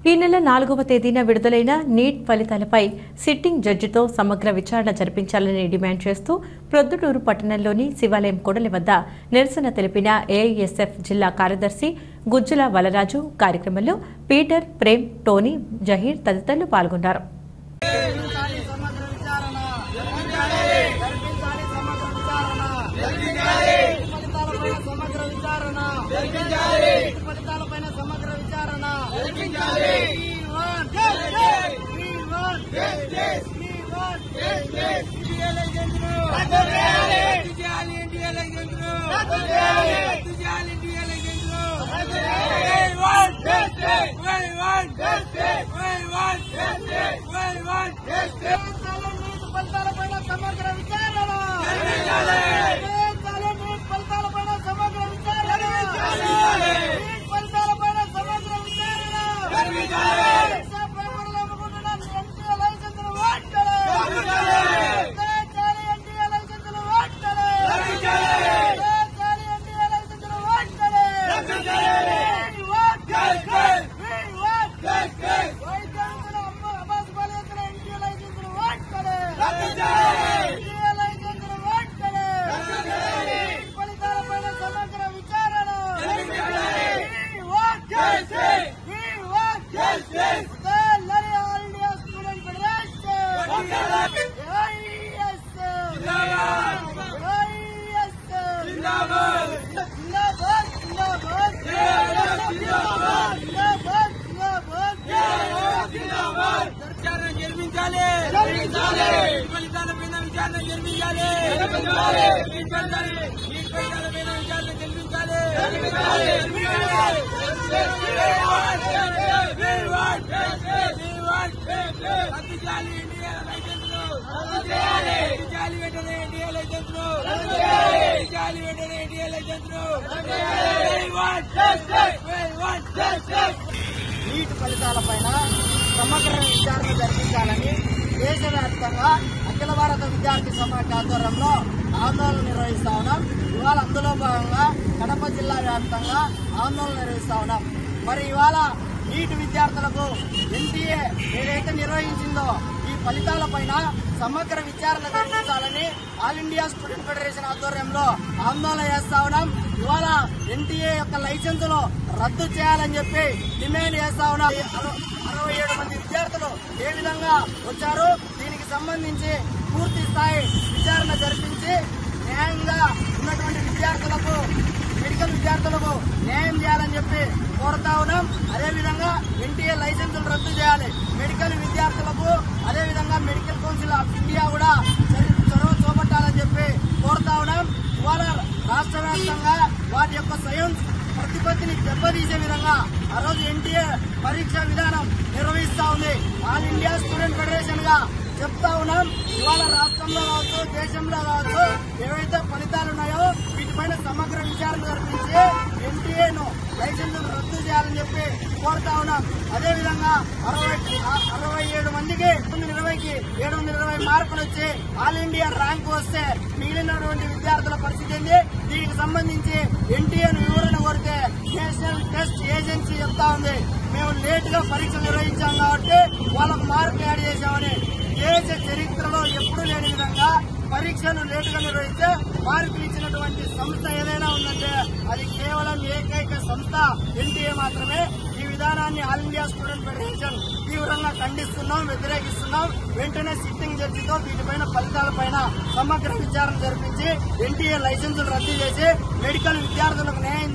ఈ నెల 4వ తేదీన విడుదలైన నీట్ ఫలితాలపై సిట్టింగ్ జడ్జితో సమగ్ర విచారణ జరిపించాలని డిమాండ్ చేస్తూ ప్రొద్దుటూరు పట్టణంలోని శివాలయం కూడలి వద్ద నిరసన తెలిపిన ఏఐఎస్ఎఫ్ జిల్లా కార్యదర్శి గుజ్జుల వలరాజు కార్యక్రమంలో పీటర్, ప్రేమ్, టోనీ, జహీర్ తదితరులు పాల్గొన్నారు. నీట్ ఫలితాలపైన సమగ్ర విచారణ జరిపించాలని దేశవ్యాప్తంగా అఖిల భారత విద్యార్థి సమాఖ్య ఆధ్వర్యంలో ఆందోళన నిర్వహిస్తా ఉన్నాం. ఇవాళ అందులో భాగంగా కడప జిల్లా వ్యాప్తంగా ఆందోళన నిర్వహిస్తా ఉన్నాం. మరి ఇవాళ నీట్ విద్యార్థులకు ఎన్టీఏ ఏదైతే నిర్వహించిందో ఈ ఫలితాలపైన సమగ్ర విచారణ జరిపించాలని ఆల్ ఇండియా స్టూడెంట్ ఫెడరేషన్ ఆధ్వర్యంలో ఆందోళన చేస్తా ఉన్నాం. ఇవాళ ఎన్టీఏ యొక్క లైసెన్సులు రద్దు చేయాలని చెప్పి డిమాండ్ చేస్తా ఉన్నాం. 67 మంది విద్యార్థులు ఏ విధంగా వచ్చారు, దీనికి సంబంధించి పూర్తి స్థాయి విచారణ జరిపించి న్యాయంగా ఉన్నటువంటి విద్యార్థులకు, మెడికల్ విద్యార్థులకు న్యాయం చేయాలని చెప్పి కోరుతా ఉన్నాం. అదేవిధంగా ఎన్టీఏ లైసెన్సులు రద్దు చేయాలి. మెడికల్ విద్యార్థులకు అదేవిధంగా మెడికల్ కౌన్సిల్ ఆఫ్ ఇండియా కూడా చొరవ చూపట్టాలని చెప్పి కోరుతా ఉన్నాం. ఇవాళ రాష్ట్ర వ్యాప్తంగా వాటి యొక్క స్వయం ప్రతిపత్తిని దెబ్బతీసే విధంగా ఆ రోజు ఎన్టీఏ పరీక్షా విధానం నిర్వహిస్తా ఉంది. ఆల్ ఇండియా స్టూడెంట్ ఫెడరేషన్ గా చెప్తా ఉన్నాం. ఇవాళ రాష్ట్రంలో కావచ్చు, దేశంలో కావచ్చు, ఏవైతే ఫలితాలు ఉన్నాయో వీటిపైన సమగ్ర విచారణ జరిపించి ఎన్టీఏను లైసెన్సులు రద్దు చేయాలని చెప్పి కోరుతా ఉన్నాం. అదేవిధంగా 67 మందికి 720 మార్కులు వచ్చి ఆల్ ఇండియా ర్యాంకు వస్తే మిగిలినటువంటి విద్యార్థుల పరిస్థితి ఏంది? దీనికి సంబంధించి ఎన్టీఏను వివరణ కోరితే నేషనల్ టెస్ట్ ఏజెన్సీ చెప్తా ఉంది మేము లేట్ గా పరీక్షలు నిర్వహించాం కాబట్టి వాళ్ళకు మార్కులు యాడ్ చేశామని. దేశ చరిత్రలో ఎప్పుడూ లేని విధంగా పరీక్షలు లేటుగా నిర్వహిస్తే మార్కులు ఇచ్చినటువంటి సంస్థ ఏదైనా ఉందంటే అది కేవలం ఏకైక సంస్థ ఎన్టీఏ మాత్రమే. ఈ విధానాన్ని ఆల్ ఇండియా స్టూడెంట్ ఫెడరేషన్ తీవ్రంగా ఖండిస్తున్నాం, వ్యతిరేకిస్తున్నాం. వెంటనే సిట్టింగ్ జడ్జితో వీటిపైన ఫలితాలపైన సమగ్ర విచారణ జరిపించి ఎన్టీఏ లైసెన్సులు రద్దు చేసి మెడికల్ విద్యార్థులకు న్యాయం